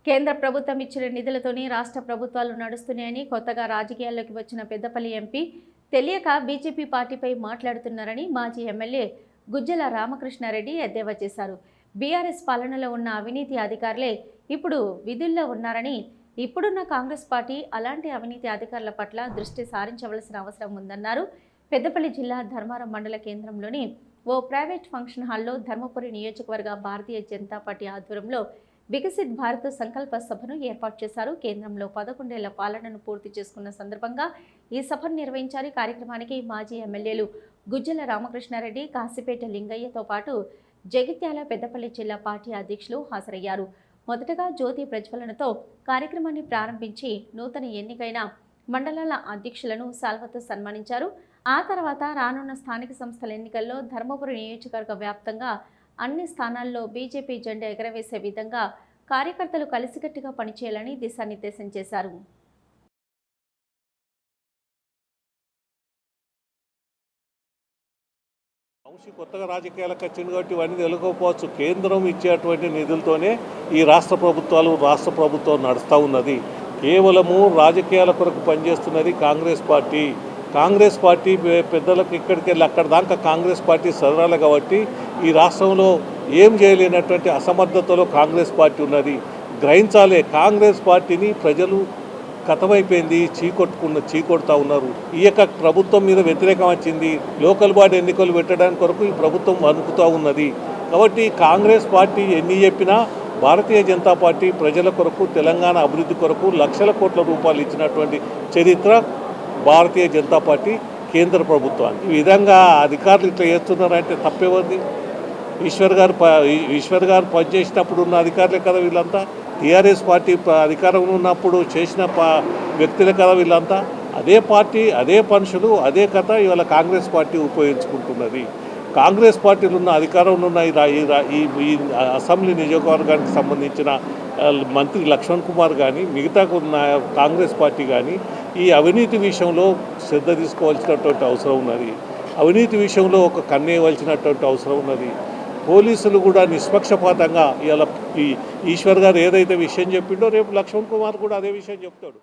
కేంద్ర ప్రభుత్వం ఇచ్చిన నిధులతోనే రాష్ట్ర ప్రభుత్వాలు నడుస్తున్నాయని కొత్తగా రాజకీయాల్లోకి వచ్చిన పెద్దపల్లి ఎంపీ తెలియక బీజేపీ పార్టీపై మాట్లాడుతున్నారని మాజీ ఎమ్మెల్యే గుజ్జల రామకృష్ణారెడ్డి ఎద్దేవా చేశారు. బీఆర్ఎస్ పాలనలో ఉన్న అవినీతి అధికారులే ఇప్పుడు విధుల్లో ఉన్నారని, ఇప్పుడున్న కాంగ్రెస్ పార్టీ అలాంటి అవినీతి అధికారుల పట్ల దృష్టి సారించవలసిన అవసరం ఉందన్నారు. పెద్దపల్లి జిల్లా ధర్మారం మండల కేంద్రంలోని ఓ ప్రైవేట్ ఫంక్షన్ హాల్లో ధర్మపురి నియోజకవర్గ భారతీయ జనతా పార్టీ ఆధ్వర్యంలో వికసిత్ భారత్ సంకల్ప సభను ఏర్పాటు చేశారు. కేంద్రంలో 11 ఏళ్ల పాలనను పూర్తి చేసుకున్న సందర్భంగా ఈ సభను నిర్వహించారు. కార్యక్రమానికి మాజీ ఎమ్మెల్యేలు గుజ్జల రామకృష్ణారెడ్డి, కాశీపేట లింగయ్యతో పాటు జగిత్యాల, పెద్దపల్లి జిల్లా పార్టీ అధ్యక్షులు హాజరయ్యారు. మొదటగా జ్యోతి ప్రజ్వలనతో కార్యక్రమాన్ని ప్రారంభించి నూతన ఎన్నికైన మండలాల అధ్యక్షులను సాల్వతో సన్మానించారు. ఆ తర్వాత రానున్న స్థానిక సంస్థల ఎన్నికల్లో ధర్మపురి నియోజకవర్గ వ్యాప్తంగా అన్ని స్థానాల్లో బీజేపీ జెండా ఎగరవేసే విధంగా కార్యకర్తలు కలిసికట్టుగా పనిచేయాలని దిశానిర్దేశం చేశారు. కొత్తగా రాజకీయాలకు వచ్చింది కాబట్టి ఇవన్నీ తెలుసుకోకపోవచ్చు. కేంద్రం ఇచ్చేటువంటి నిధులతోనే ఈ రాష్ట్ర ప్రభుత్వం నడుస్తూ ఉన్నది. కేవలము రాజకీయాల కొరకు పనిచేస్తున్నది కాంగ్రెస్ పార్టీ పెద్దలకు ఇక్కడికి వెళ్ళి అక్కడ దాకా కాంగ్రెస్ పార్టీ సదరాలు కాబట్టి ఈ రాష్ట్రంలో ఏం చేయలేనటువంటి అసమర్థతలో కాంగ్రెస్ పార్టీ ఉన్నది. గ్రహించాలే, కాంగ్రెస్ పార్టీని ప్రజలు కథమైపోయింది, చీకొడుతూ ఉన్నారు. ఈ యొక్క ప్రభుత్వం మీద వ్యతిరేకం వచ్చింది. లోకల్ బాడీ ఎన్నికలు పెట్టడానికి కొరకు ఈ ప్రభుత్వం వణుకుతూ ఉన్నది. కాబట్టి కాంగ్రెస్ పార్టీ ఎన్ని చెప్పినా భారతీయ జనతా పార్టీ ప్రజల కొరకు, తెలంగాణ అభివృద్ధి కొరకు లక్షల కోట్ల రూపాయలు ఇచ్చినటువంటి చరిత్ర భారతీయ జనతా పార్టీ కేంద్ర ప్రభుత్వానికి. ఈ విధంగా అధికారులు ఇట్లా చేస్తున్నారంటే తప్పేవంది. ఈశ్వర్ గారు పనిచేసినప్పుడు ఉన్న అధికారులే కదా వీళ్ళంతా. టీఆర్ఎస్ పార్టీ అధికారంలో ఉన్నప్పుడు చేసిన వ్యక్తులే కదా వీళ్ళంతా. అదే పార్టీ, అదే మనుషులు, అదే కథ ఇవాళ కాంగ్రెస్ పార్టీ ఉపయోగించుకుంటున్నది. కాంగ్రెస్ పార్టీలు ఉన్న అధికారంలో ఉన్న ఈ అసెంబ్లీ నియోజకవర్గానికి సంబంధించిన మంత్రి లక్ష్మణ్ కుమార్ కానీ, మిగతా ఉన్న కాంగ్రెస్ పార్టీ కానీ ఈ అవినీతి విషయంలో శ్రద్ధ తీసుకోవాల్సినటువంటి అవసరం ఉన్నది. అవినీతి విషయంలో ఒక కన్నేయవలసినటువంటి అవసరం ఉన్నది. పోలీసులు కూడా నిష్పక్షపాతంగా ఇలా ఈ ఈశ్వర్ గారు ఏదైతే విషయం చెప్పిండో రేపు లక్ష్మణ్ కుమార్ కూడా అదే విషయం చెప్తాడు.